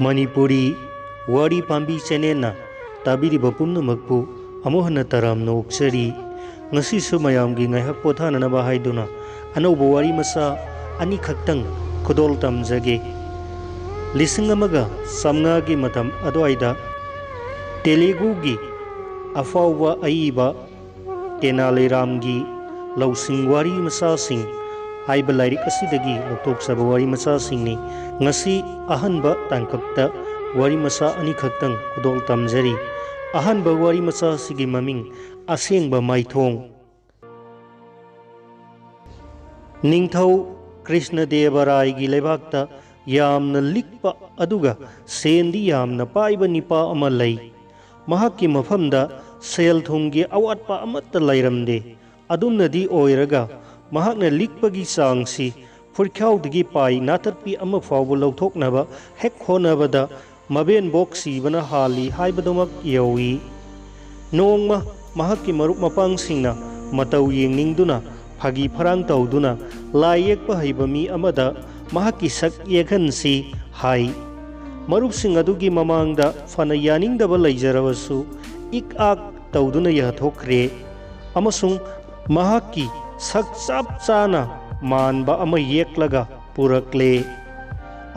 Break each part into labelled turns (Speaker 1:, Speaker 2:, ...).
Speaker 1: मणिपुरी वारी पांबी चैनेलना ताबीरिबा पुम्नमक्पु अमुक हन्ना तरामना ओक्चरी ngasisu mayamgi ngaihak pothananaba haiduna anauba wari masa ani khaktang khudol tamjage lising amaga samnga gi matam adwaida telugu gi afawba aiba tenali ramgi lausing wari masa sing haiba lairik asidagi loktok saba wari masa singni ngasi ahanba tangkakta wari masa ani khaktang khudol tamjari ahanba wari masa sigi maming asengba maithong Ningthou Krishnadevaraya की लेबाकता यामना लिक्पा अदुगा सेंदी यामना पाइबा Nipah अमा लई महाकी मफमदा cell थुंगी अवाटपा अमत्ता लैरमदे अदुमनदी ओइरगा महाकना लिक्पगी सांगसी फुरख्याउदगी पाई नातरपी अमा फावबु लौथोकनबा हेक होनबदा मबेन boxy बना हाली हाइबदमक यौई नोंगमा महाकी मरुप मपांगसिंगना मतौ येंगनिंगदुना फागी फरांग तौदुना लाई येकपा हैबा मी अमदा महाकी सक येखनसी high मरुपसिंग अदुगी ममांगदा फना यानिंगदबा लैजरबसु इक आक तौदुना यहथोखरे अमसुंग महाकी सक चाप चाना मानबा अमा येकलगा पुरकले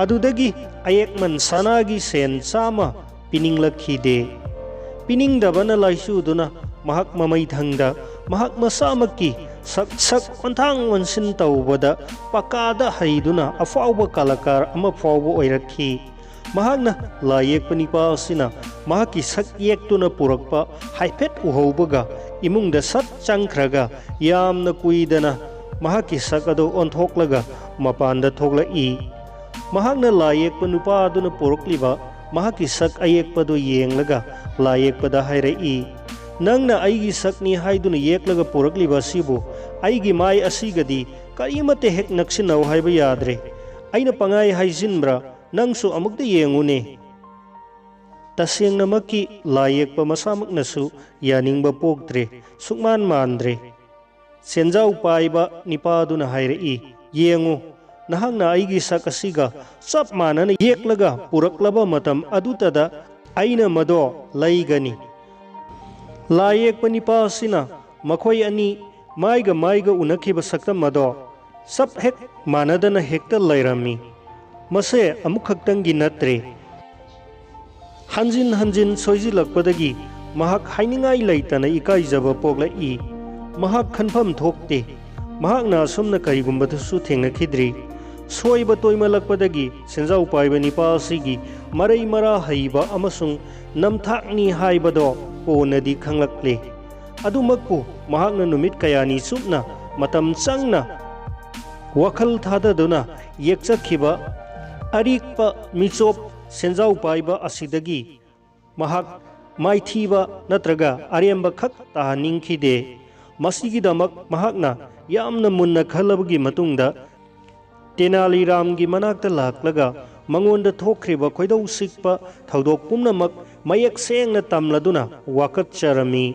Speaker 1: अदुदगी अयेकमन सनागी सेन चामा पिनिंगलखिदे पिनिंगदबना लाइसुदुना महाक ममैथंगदा महाक मसामकी सक सक ओंथांग ओंसिन तौबदा पकादा हैदुना अफावबा कलाकार अमा फावबा ओइरखी महाकना लायेकपा निपा असिना महाकी सक येक्तुना पुरकपा हाइफेट उहौबगा इमुंगदा सत चंख्रगा यामना कुइदना महाकी सक अदो ओंथोकलगा मपानदा थोकलई महाकना लायेकपा नुपादुना पुरकलिबा महाकी सक अयेकपदो येंगलगा लायेकपदा हाइरई नंगना आईगी सकनी हाइदुना येकलगा पुरकलिबा सिबु आईगी माई असिगदी करीमते हेक नक्सिनौ हाइबा याद्रे आइना पंगाई हाइजिनब्रा नंगसु अमुक्ता येंगुने तसेंगनमकी लायेकपा मसामकनसु यानिंगबा पोक्त्रे सुकमान मानद्रे सेंजाउ पाइबा निपादुना हाइरई येंगु नहांगना आईगी सक असिगा चप मानना येकलगा पुरकलबा मतम अदुतदा आइना मदो लैगनी लायेकपा निपा असिना मखोय अनि माइगा उनखिबा सक्तम मदो सब हेक मानदना हेक्ता लैरमी मसे अमुक खक्तंगी नत्रे हंजिन हंजिन सोइजिलकपदगी महाक हाइनिंगाई लैतना इकाइजबा पोगलई महाक खनफम थोकते महाकना असुमना करिगुंबदसु थेंगनखिद्री सोइबा तोइमलकपदगी सेंजाउ पाइबा निपा असिगी मरै मरा हैबा अमसुंग नमथाकनी हाइबदो ओनदी खंगलक्ले अदुमकपु महाकना नुमित कयानी सुपना मतम चंगना वखल थाददुना येकचखिबा अरिकपा मिचोप सेंजाउ पाइबा असिदगी महाक माइथीबा नत्रगा अरेंबा खक ताहनिंखिदे मसिगिदमक महाकना यामना मुन्ना खलबगी मतुंगदा तेनाली रामगी मनाक्ता लाक्लगा मंगोंदा थोख्रिबा खोइदौ सिकपा थौदोक पुमनमक मयक सेंगना तमलदुना वाकत चरमी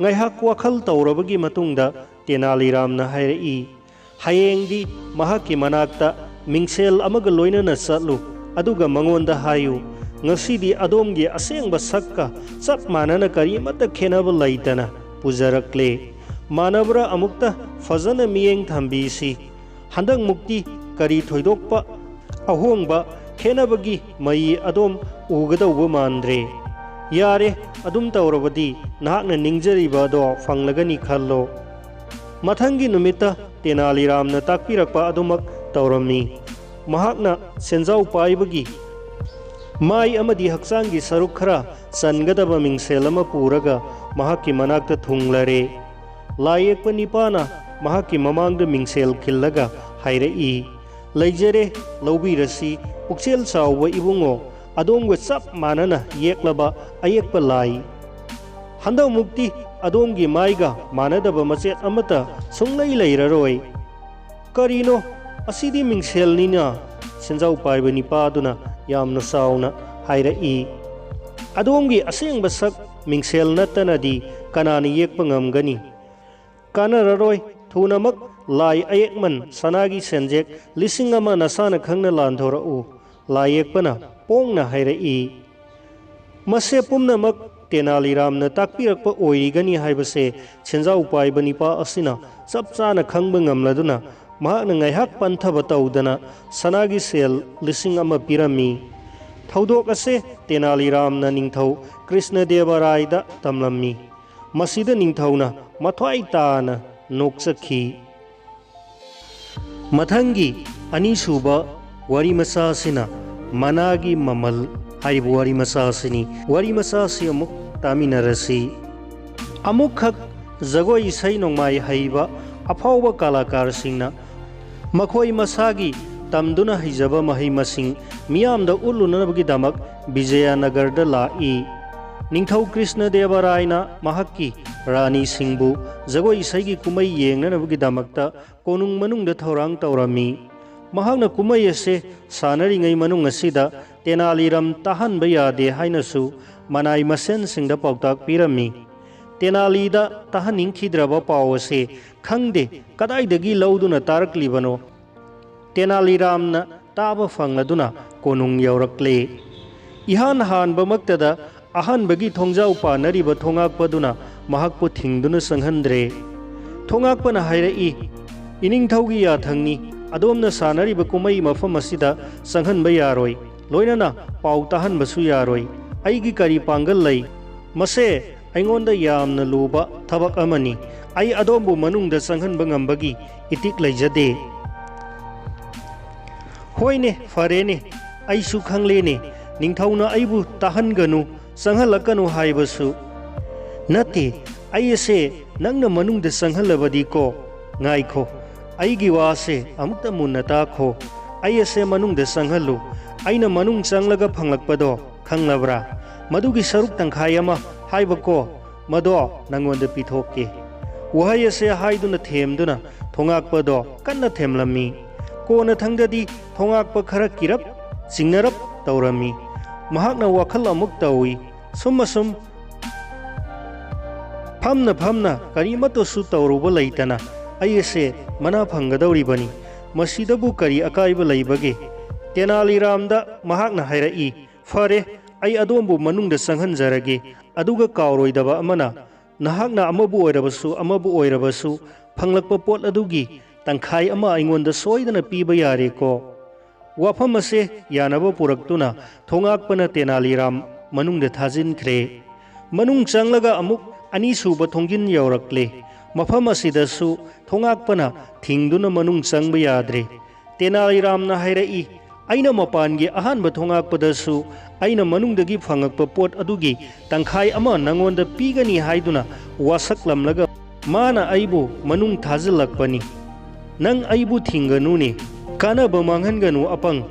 Speaker 1: ngaihak wakhal tawrabagi matungda tenali ramna hairei hayengdi mahaki manakta mingsel amaga loinana satlu aduga mangonda hayu ngasidi adomgi asengba sakka chap manana karimata khenaba laitana pujarakle manabra amukta fazana miyeng thambisi handang mukti kari thoidokpa ahongba khenabagi mai adom ugadawba mandre यारे अदुम तौरबदी नाहकना निंगजरिबदो फंगलगनी खल्लो मथंगी नुमित्ता तेनाली रामना ताकपिरकपा अदुमक तौरमी महाकना सेंजाउ पाइबगी माई अमदी हक्सांगी सरुक खरा चनगदबा मिंगसेल अमा पुरगा महाकी मनाक्ता थुंगलरे लायेकपा निपाना महाकी ममांगदा मिंगसेल खिल्लगा हाइरई लैजरे लौबीरसी पुक्सेल चावबा इबुंगो अदोंगो चप मानना येकलबा अयेकपा लाई हंदौ मुक्ति अदोंगी Maiga मानदबा मचेत अमता सुंगलै लैररोय करिनो असिदी मिंगसेलनिना सेंजाउ पाइबा निपादुना यामना साउना हाइरई अदोंगी असेंगबा सक मिंगसेल नतनदी कनानि येकपा ngamgani कानररोय थुनमक लाई अयेकमन सनागी सेंजेक लिसिंग अमा नसाना खंगना लांधोरउ लायेक्पना पोंगना हायरई मसे पुम्नमक तेनालीरामना ताकपिरक्प ओइरिगनी हाइबसे सेंजाउ पाइबा निपा असिना चप चाना खंगबा ngamladuna mahakna ngaihak panthaba tawdana sanaगी सेल 1,000 पिरमी थौदोक असे तेनालीरामना निंगथौ कृष्णदेवरायदा तमलम्मी मसीदा निंगथौना मथ्वाई ताना नोक्सखी मथंगी अनीसुबा वारी मसासिना मनागी ममल हाइब वारी मसासिनी वारी मसासी अमुक तामिनरसी अमुक खक जगोई इसै नोंमाई हाइबा अफाउबा कलाकार सिंगना मखोई मसागी तमदुना हिजबा महै मसिंग मियामदा उल्लुनबगी दमक विजयनगरदा लाई निंगथौ कृष्णदेवरायना महक्की रानी सिंहबु जगोई इसैगी कुमै येंगनबगी दमकता कोनुंग मनुंगदा थौरांग तौरमी महाक्ना कुमै असे सानरिङै मनुंग असिदा तेनालीराम ताहनबा यादे हाइनसु मनाई मसेन सिंगदा पाउताक पिरमी तेनालीदा ताहनिंखिद्रबा पाउ असे खंगदे कदाइदगी लौदुना तारकलिबनो तेनालीरामना ताबा फंगलदुना कोनुंग यौरक्ले इहान हानबमक्तदा अहनबगी थोंजाउ पानरिबा थोंगाकपदुना महाकपु थिंगदुना संहंद्रे थोंगाकपना हायरई इनिंगथौगी याथंगनी अदोमना सानरिबा कुमै मफम असिदा संहनबा यारोय लोइनना पाउ ताहनबसु यारोय अइगी करी पांगल लै मसे अइंगोंदा यामना लुबा थबक अमनी अइ अदोमबु मनुंगदा संहनबा ngambagi इतिक लैजदे होइने फरेने अइसु खंगलेने निंगथौना अइबु ताहनगनु संहलकनु हाइबसु नते अइसे नंगना मनुंगदा संहलबदी को ngaiko अइगी वासे अमुक्ता मुन्ना ताखो अइसे मनुंगदा संहलु अइना मनुंग चंगलगा फंगलकपदो खंगलब्रा मदुगी सरुक तंखाय अमा हाइबको मदो नंगोंदा पिथोके वहाय असे हाइदुना थेमदुना थोंगाकपदो कन्ना थेमलम्मी कोना थंगददी थोंगाकप खरा किरप चिंगनरप तौरमी महाकना वखल अमुक तौई सुम फमना करीमतोसु तौरुबा लैतना अइसे मना फंगदौरिबनी मसीदबु करी अकाइबा लैबगे तेनालीरामदा महाकना हायरई फरे अइ अदोमबु मनुंगदा संहनजरगे अदुगा कावरोइदबा अमना नहाकना अमबु ओइरबसु फंगलकपा पोट अदुगी तंखाई अमा अइंगोंदा सोइदना पीबा यारेको वाफम असे यानबा पुरक्तुना थोंगाकपना तेनालीराम मनुंगदा थाजिनख्रे मनुंग चंगलगा अमुक अनीसुबा थोंगिन यौरक्ले मफम असिदसु थोंगाकपना थिंगदुना मनुंग चंगबा याद्रे तेनालीरामना हायरई अइना मपानगी अहानबा थोंगाकपदसु अइना मनुंगदगी फंगकपा पोट अदुगी तंखाई अमा नंगोंदा पीगनी हाइदुना वासकलमलगा माना अइबु मनुंग थाजिलकपनी नंग अइबु थिंगनुने कानबा मांगहनगनु अपंग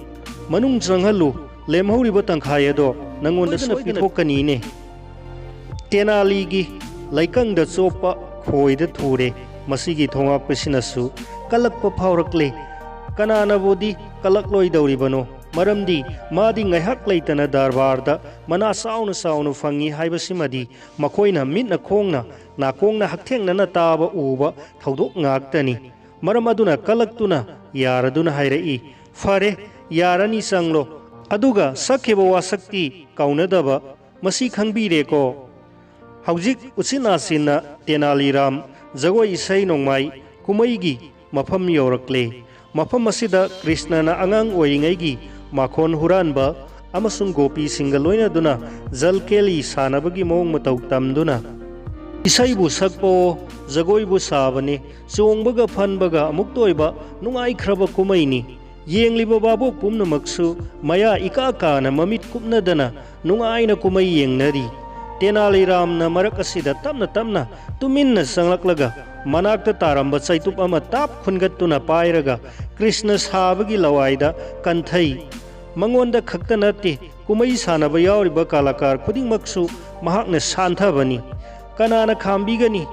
Speaker 1: मनुंग चंगहलु लेमहौरिबा तंखाई अदो नंगोंदा पिथोकनीने तेनालीगी लैकंगदा चोपा खोइदा थुरे मसिगी थोंगाकपसिनसु कलकपा फावरक्ले कनानाबुदी कलकलोइदौरिबनो मरमदी मादी ngaihak leitana darbarda mana sauna fangi haibasimadi makoina mitna khongna nakongna hakthengna taba uba thaudok ngaktani maram aduna kalaktuna yaraduna hairei fare yarani sanglo aduga sakheba wasakti kaunadaba masi khangbire ko haujik uchina sinna Tenaliram Jagoi इसै नोंमाई कुमैगी मफम यौरक्ले मफम असिदा कृष्णना अंगांग ओइरिङैगी माखोन हुरानबा अमसुंग गोपी सिंग लोइनदुना जलकेली सानबगी मोंग मतौ तमदुना इसैबु सकपो जगोइबु साबने चोंगबगा फनबगा अमुक्तोइबा नुंगाइख्रबा कुमैनी येंगलिबा बाबो पुमनमक्सु मया इका काना ममित कुपनदना नुंगाइना कुमै येंगनरी तेनालीरामना मरक असिदा तमना तुमिन्ना संगलकलगा मनाक्ता तारंबा चैतुप अमा ताप खुनगत्तुना पाइरगा कृष्ण साबगी लवाइदा कंथै मंगोंदा खक्ता नत्ते कुमै सानबा यावरिबा कलाकार खुदिंगमक्सु महाकना सान्थबनी कनाना खांबीगनी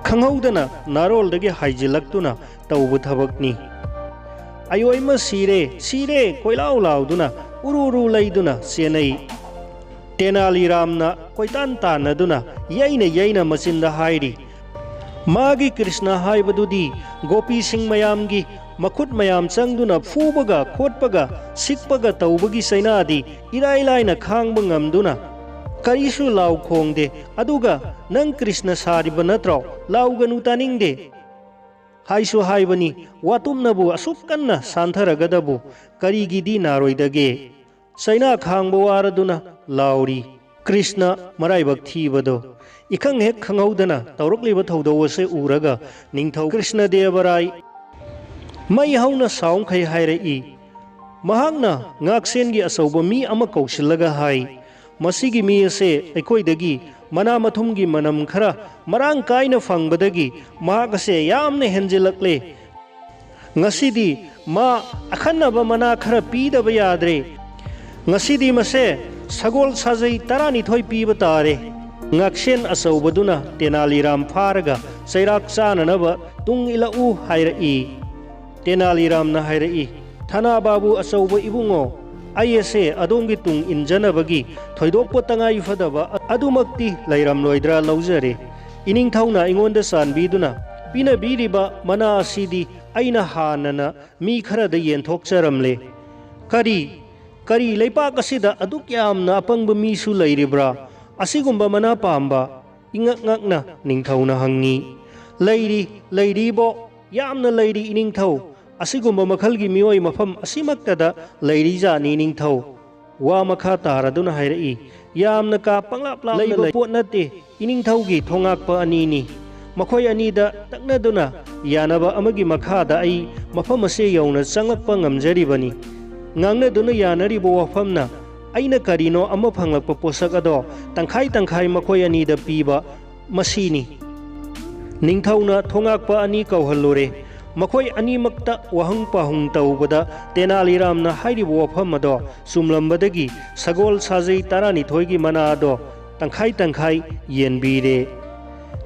Speaker 1: खंगौदना नारोलदगे हाइजिलक्तुना तौबु थबकनी अयोइमा सिरे कोइलाउ लाउदुना उरुरु लैदुना सेनै तेनालीरामना कोइतान तानदुना यैना मचिंदा हाइरी मागी कृष्ण हाइबदुदी गोपी सिंह मयामगी मखुत मयाम चंगदुना फूबगा खोटपगा सिकपगा तौबगी सैनादी इराई लाइना खांगबा ngamduna करीसु लाउ खोंगदे अदुगा नंग कृष्ण सारिब नत्रो लाउगनु तानिंगदे हाइसु हाइबनी वातुमनबु असुक कन्ना सांथरगदबु करीगिदी नारोइदगे सैना खांगबा वारदुना Lowry Krishna मराइबक थीबदो इखंग Keck खंगौदना तौरकलिब थौदोवसे Urga Ningthou Krishna Devaraya May हौना साउंखै हाइरई महांगना ngaksengi asauba mi ama kausilaga hai masigi mi ase aikoidagi mana mathumgi manam khara marang kaina fangbadagi mahagase yamne henjilakle ngasidi ma akhanaba mana khara pidaba yadre ngasidi mase sagol sajai tarani thoi piba tare ngaksen asaubaduna tenaliram pharaga sairak chananaba tung ilau hairai tenaliram na hairai thana babu asauba ibungo ayese adongi tung injanabagi thoidokpa tangai fadaba adumakti lairam loidra laujare ining thauna ingonda sanbiduna pina biriba mana asidi aina hanana mi khara da yenthok charamle kari leipak asida aduk yamna apangba mi su lairibra asigumba mana pamba ingak ngakna ningthauna hangi lairi bo yamna lairi ining thau asigumba makhalgi mioi mafam asimaktada lairi jani ning thau wa makha taraduna hairai yamna ka panglap la leiba pot nate ining thaugi thongakpa ani ni makhoi ani da taknaduna yanaba amagi makha da ai mafam ase yauna changlakpa ngamjaribani ngangnaduna yanaribo wafamna aina karino ama phanglakpa posak ado tangkhai makhoi ani da piba masini ningthauna thongakpa ani kauhallore makhoi ani makta wahang pahung taubada tenaliramna hairibo wafam ado sumlambadagi sagol sajai tarani thoigi mana ado tangkhai yenbire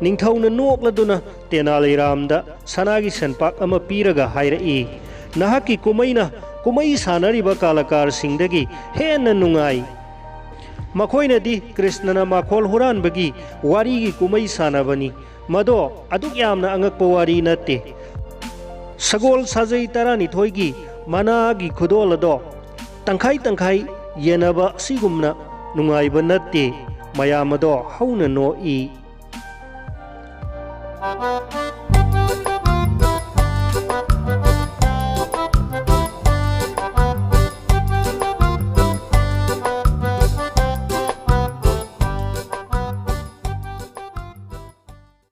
Speaker 1: ningthauna nokladuna tenaliramda sanagi senpak ama piraga hairai nahaki kumai sanariba kalakar singdagi henna nungai makoinadi krishnana makhol huranbagi warigi kumai sanabani mado aduk yamna angakpa wari natte sagol sajai tarani thoigi managi khudolado tangkhai yenaba sigumna nungaiba natte mayamado hauna no i